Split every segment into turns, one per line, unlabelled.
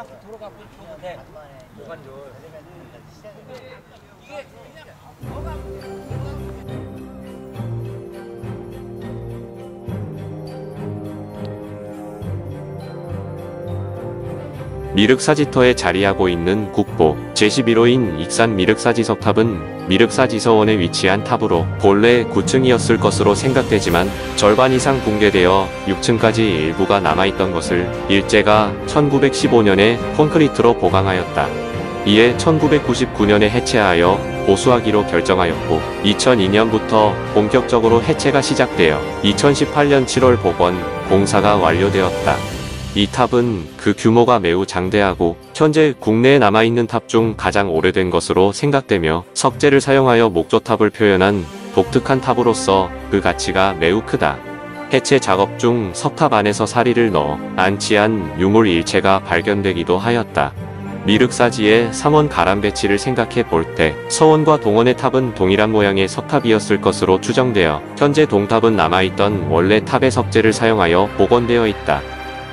돌아가고 있는데 고관절 이게
미륵사지터에 자리하고 있는 국보 제11호인 익산 미륵사지석탑은 미륵사지서원에 위치한 탑으로 본래 9층이었을 것으로 생각되지만 절반 이상 붕괴되어 6층까지 일부가 남아있던 것을 일제가 1915년에 콘크리트로 보강하였다. 이에 1999년에 해체하여 보수하기로 결정하였고 2002년부터 본격적으로 해체가 시작되어 2018년 7월 복원, 공사가 완료되었다. 이 탑은 그 규모가 매우 장대하고 현재 국내에 남아있는 탑 중 가장 오래된 것으로 생각되며 석재를 사용하여 목조탑을 표현한 독특한 탑으로서 그 가치가 매우 크다. 해체 작업 중 석탑 안에서 사리를 넣어 안치한 유물 일체가 발견되기도 하였다. 미륵사지의 상원 가람 배치를 생각해 볼 때 서원과 동원의 탑은 동일한 모양의 석탑이었을 것으로 추정되어 현재 동탑은 남아있던 원래 탑의 석재를 사용하여 복원되어 있다.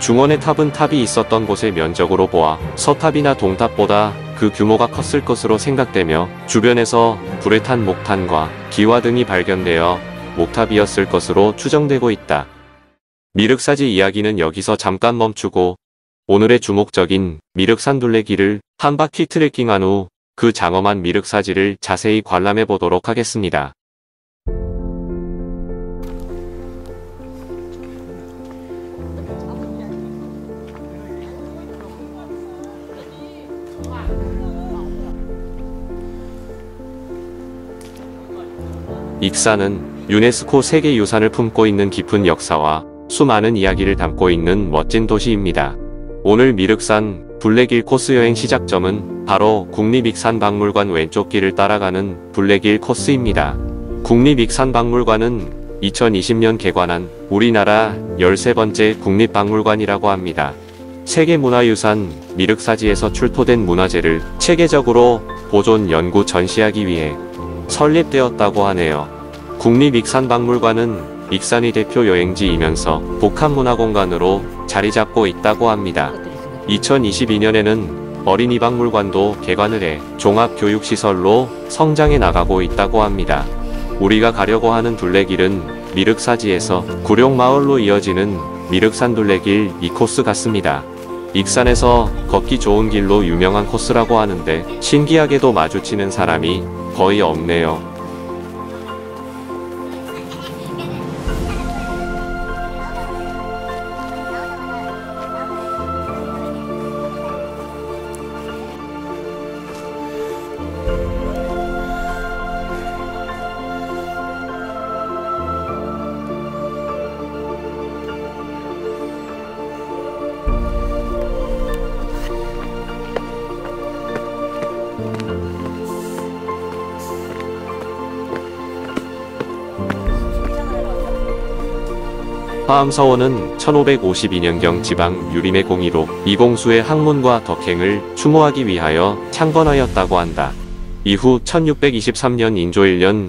중원의 탑은 탑이 있었던 곳의 면적으로 보아 서탑이나 동탑보다 그 규모가 컸을 것으로 생각되며 주변에서 불에 탄 목탄과 기와 등이 발견되어 목탑이었을 것으로 추정되고 있다. 미륵사지 이야기는 여기서 잠깐 멈추고 오늘의 주목적인 미륵산둘레길을 한 바퀴 트레킹한 후 그 장엄한 미륵사지를 자세히 관람해 보도록 하겠습니다. 익산은 유네스코 세계유산을 품고 있는 깊은 역사와 수많은 이야기를 담고 있는 멋진 도시입니다. 오늘 미륵산 둘레길 코스 여행 시작점은 바로 국립익산박물관 왼쪽 길을 따라가는 둘레길 코스입니다. 국립익산박물관은 2020년 개관한 우리나라 13번째 국립박물관이라고 합니다. 세계문화유산 미륵사지에서 출토된 문화재를 체계적으로 보존, 연구, 전시하기 위해 설립되었다고 하네요. 국립익산박물관은 익산의 대표 여행지이면서 복합문화공간으로 자리잡고 있다고 합니다. 2022년에는 어린이박물관도 개관을 해 종합교육시설로 성장해 나가고 있다고 합니다. 우리가 가려고 하는 둘레길은 미륵사지에서 구룡마을로 이어지는 미륵산둘레길 2코스 같습니다. 익산에서 걷기 좋은 길로 유명한 코스라고 하는데 신기하게도 마주치는 사람이 거의 없네요. 화암서원은 1552년경 지방 유림의 공의로 이공수의 학문과 덕행을 추모하기 위하여 창건하였다고 한다. 이후 1623년 인조 1년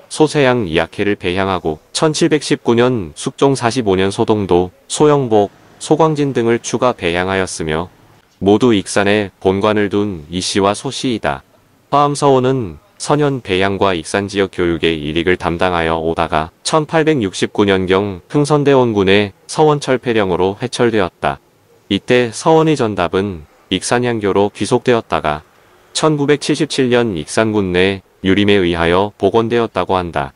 소세양 이학회를 배향하고 1719년 숙종 45년 소동도, 소영복, 소광진 등을 추가 배향하였으며 모두 익산에 본관을 둔 이씨와 소씨이다. 화암서원은 선현 배양과 익산 지역 교육의 일익을 담당하여 오다가 1869년경 흥선대원군의 서원철폐령으로 회철되었다. 이때 서원의 전답은 익산향교로 귀속되었다가 1977년 익산군 내 유림에 의하여 복원되었다고 한다.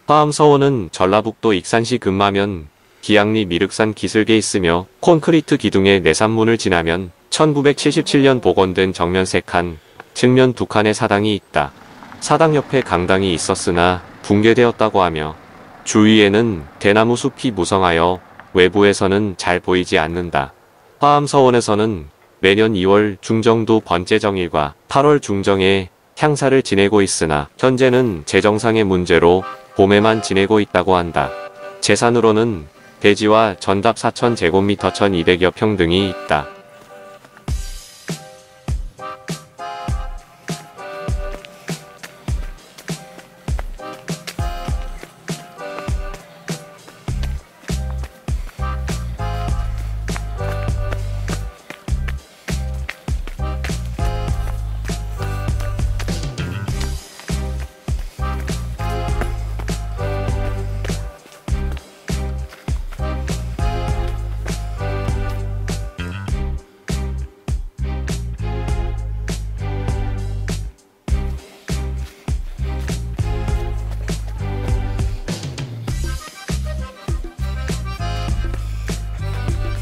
화암서원은 전라북도 익산시 금마면 기양리 미륵산 기슭에 있으며 콘크리트 기둥의 내산문을 지나면 1977년 복원된 정면 3칸, 측면 2칸의 사당이 있다. 사당 옆에 강당이 있었으나 붕괴되었다고 하며 주위에는 대나무 숲이 무성하여 외부에서는 잘 보이지 않는다. 화암서원에서는 매년 2월 중정도 번제정일과 8월 중정에 향사를 지내고 있으나 현재는 재정상의 문제로 봄에만 지내고 있다고 한다. 재산으로는 대지와 전답 4,000제곱미터 1,200여 평 등이 있다.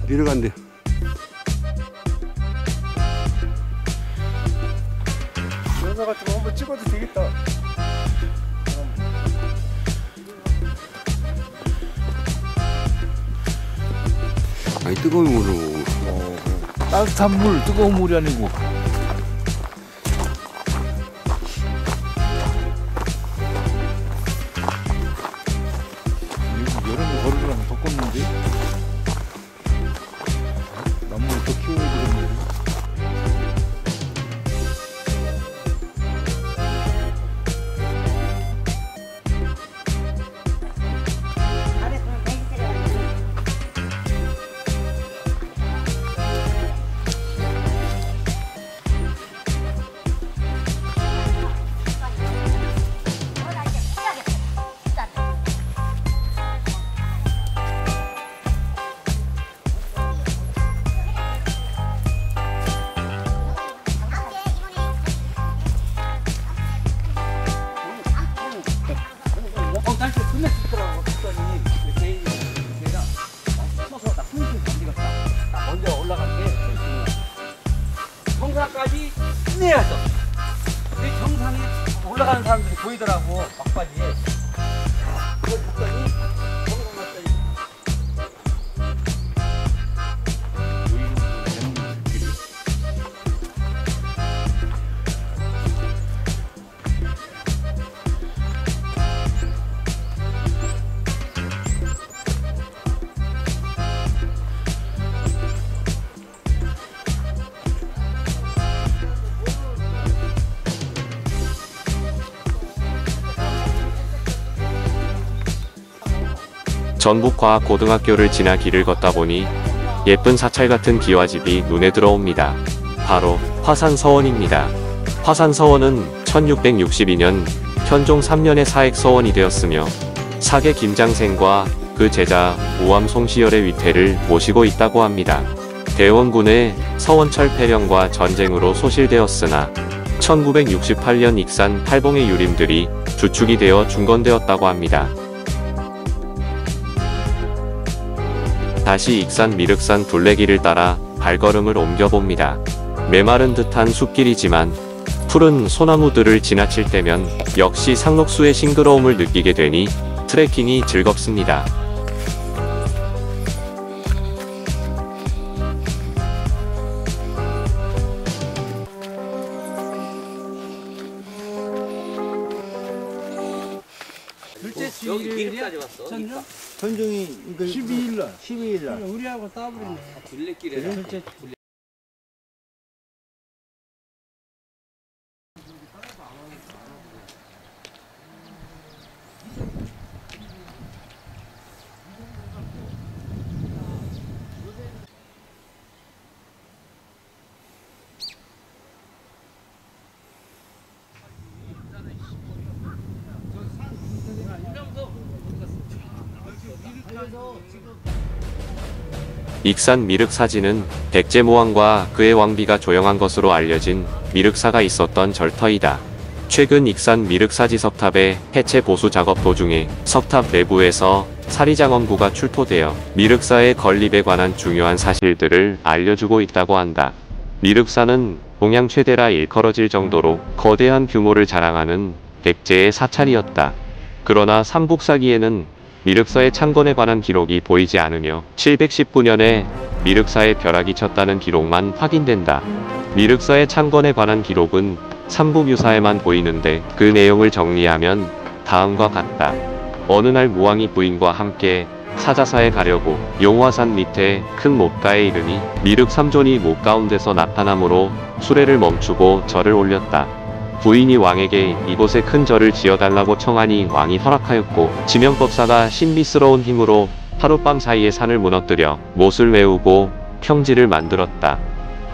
내려간대.
연사 같은 거 한번 찍어도 되겠다.
아니 뜨거운 물로.
따뜻한 물, 뜨거운 물이 아니고. 여름에 걸으려면 덥겠는데? 나무를 더 키워야 되겠는데?
날씨 끝내 죽더라고. 그랬더니 걔가 서서 나 풍수 건드렸다. 나 먼저 올라갈게. 정상까지 끝내야죠. 그 정상에 올라가는 사람들이 보이더라고. 막바지에. 그걸 봤더니 정상 갔더니
전북과학고등학교를 지나 길을 걷다 보니 예쁜 사찰 같은 기와집이 눈에 들어옵니다. 바로 화산서원입니다. 화산서원은 1662년 현종 3년에 사액서원이 되었으며 사계 김장생과 그 제자 우암 송시열의 위태를 모시고 있다고 합니다. 대원군의 서원철 폐령과 전쟁으로 소실되었으나 1968년 익산 팔봉의 유림들이 주축이 되어 중건되었다고 합니다. 다시 익산 미륵산 둘레길을 따라 발걸음을 옮겨봅니다. 메마른 듯한 숲길이지만 푸른 소나무들을 지나칠 때면 역시 상록수의 싱그러움을 느끼게 되니 트레킹이 즐겁습니다.
둘째 주일이야? 전주?
전종이 12일날.
12일날.
우리하고 따버리네.
둘레길에 둘째
익산 미륵사지는 백제모왕과 그의 왕비가 조영한 것으로 알려진 미륵사가 있었던 절터이다. 최근 익산 미륵사지 석탑의 해체 보수 작업 도중에 석탑 내부에서 사리장엄구가 출토되어 미륵사의 건립에 관한 중요한 사실들을 알려주고 있다고 한다. 미륵사는 동양 최대라 일컬어질 정도로 거대한 규모를 자랑하는 백제의 사찰이었다. 그러나 삼국사기에는 미륵사의 창건에 관한 기록이 보이지 않으며 719년에 미륵사에 벼락이 쳤다는 기록만 확인된다. 미륵사의 창건에 관한 기록은 삼국유사에만 보이는데 그 내용을 정리하면 다음과 같다. 어느 날 무왕이 부인과 함께 사자사에 가려고 용화산 밑에 큰 못가에 이르니 미륵 삼존이 못 가운데서 나타나므로 수레를 멈추고 절을 올렸다. 부인이 왕에게 이곳에 큰 절을 지어달라고 청하니 왕이 허락하였고 지명법사가 신비스러운 힘으로 하룻밤 사이에 산을 무너뜨려 못을 메우고 평지를 만들었다.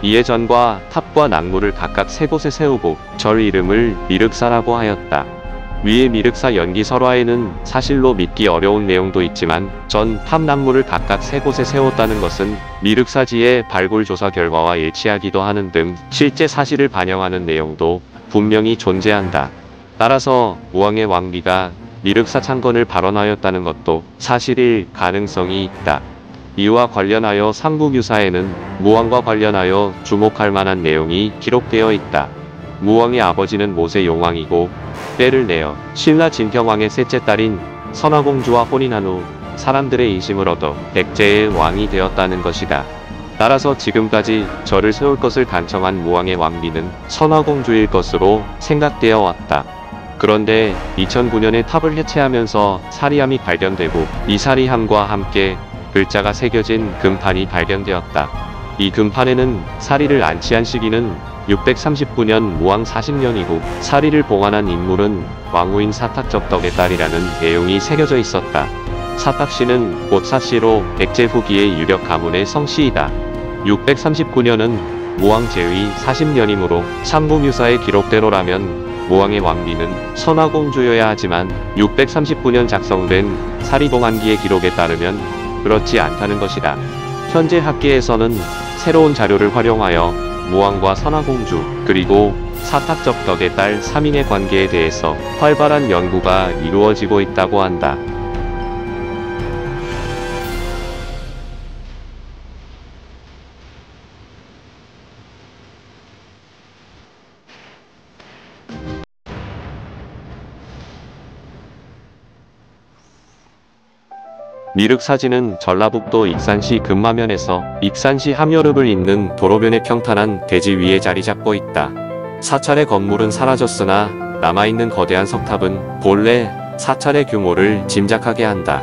이에 전과 탑과 낙무를 각각 세 곳에 세우고 절 이름을 미륵사라고 하였다. 위의 미륵사 연기 설화에는 사실로 믿기 어려운 내용도 있지만 전 탑 낙무를 각각 세 곳에 세웠다는 것은 미륵사지의 발굴 조사 결과와 일치하기도 하는 등 실제 사실을 반영하는 내용도 분명히 존재한다. 따라서 무왕의 왕비가 미륵사 창건을 발언하였다는 것도 사실일 가능성이 있다. 이와 관련하여 삼국유사에는 무왕과 관련하여 주목할 만한 내용이 기록되어 있다. 무왕의 아버지는 모세 용왕이고 때를 내어 신라 진평왕의 셋째 딸인 선화공주와 혼인한 후 사람들의 인심을 얻어 백제의 왕이 되었다는 것이다. 따라서 지금까지 절을 세울 것을 단청한 무왕의 왕비는 선화공주일 것으로 생각되어 왔다. 그런데 2009년에 탑을 해체하면서 사리함이 발견되고 이 사리함과 함께 글자가 새겨진 금판이 발견되었다. 이 금판에는 사리를 안치한 시기는 639년 무왕 40년이고 사리를 봉안한 인물은 왕후인 사탁접덕의 딸이라는 내용이 새겨져 있었다. 사탁씨는 곧 사씨로 백제 후기의 유력 가문의 성씨이다. 639년은 무왕 제위 40년이므로 삼국유사의 기록대로라면 무왕의 왕비는 선화공주여야 하지만 639년 작성된 사리봉안기의 기록에 따르면 그렇지 않다는 것이다. 현재 학계에서는 새로운 자료를 활용하여 무왕과 선화공주 그리고 사탁접덕의 딸 3인의 관계에 대해서 활발한 연구가 이루어지고 있다고 한다. 미륵사지는 전라북도 익산시 금마면에서 익산시 함여릅을 잇는 도로변의 평탄한 대지 위에 자리 잡고 있다. 사찰의 건물은 사라졌으나 남아있는 거대한 석탑은 본래 사찰의 규모를 짐작하게 한다.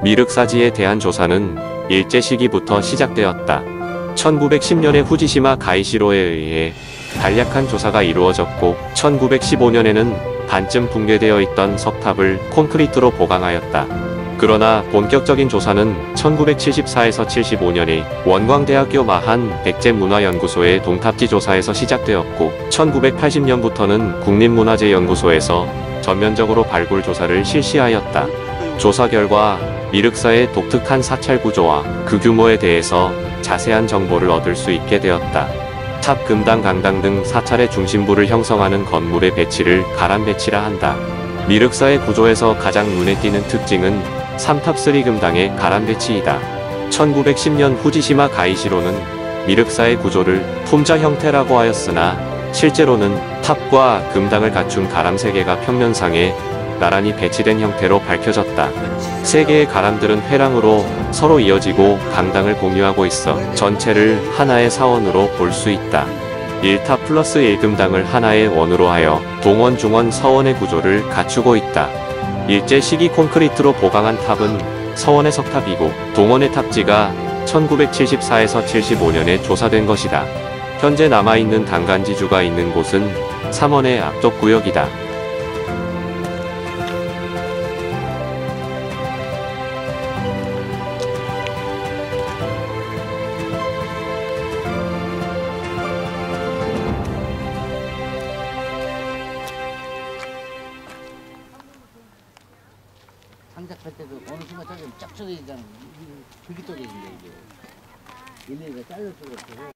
미륵사지에 대한 조사는 일제 시기부터 시작되었다. 1910년에 후지시마 가이시로에 의해 간략한 조사가 이루어졌고 1915년에는 반쯤 붕괴되어 있던 석탑을 콘크리트로 보강하였다. 그러나 본격적인 조사는 1974에서 75년에 원광대학교 마한 백제문화연구소의 동탑지 조사에서 시작되었고 1980년부터는 국립문화재연구소에서 전면적으로 발굴 조사를 실시하였다. 조사 결과 미륵사의 독특한 사찰 구조와 그 규모에 대해서 자세한 정보를 얻을 수 있게 되었다. 탑, 금당, 강당 등 사찰의 중심부를 형성하는 건물의 배치를 가람 배치라 한다. 미륵사의 구조에서 가장 눈에 띄는 특징은 3탑 3금당의 가람 배치이다. 1910년 후지시마 가이시로는 미륵사의 구조를 품자 형태라고 하였으나 실제로는 탑과 금당을 갖춘 가람 3개가 평면상에 나란히 배치된 형태로 밝혀졌다. 3개의 가람들은 회랑으로 서로 이어지고 강당을 공유하고 있어 전체를 하나의 사원으로 볼 수 있다. 1탑 플러스 1금당을 하나의 원으로 하여 동원, 중원, 서원의 구조를 갖추고 있다. 일제 시기 콘크리트로 보강한 탑은 서원의 석탑이고 동원의 탑지가 1974에서 75년에 조사된 것이다. 현재 남아있는 당간지주가 있는 곳은 삼원의 앞쪽 구역이다.
장작할 때도 어느 순간 짜증 쫙 쳐져지잖아. 그게 떠져진다 이게. 얘네가 잘릴 수가 없어.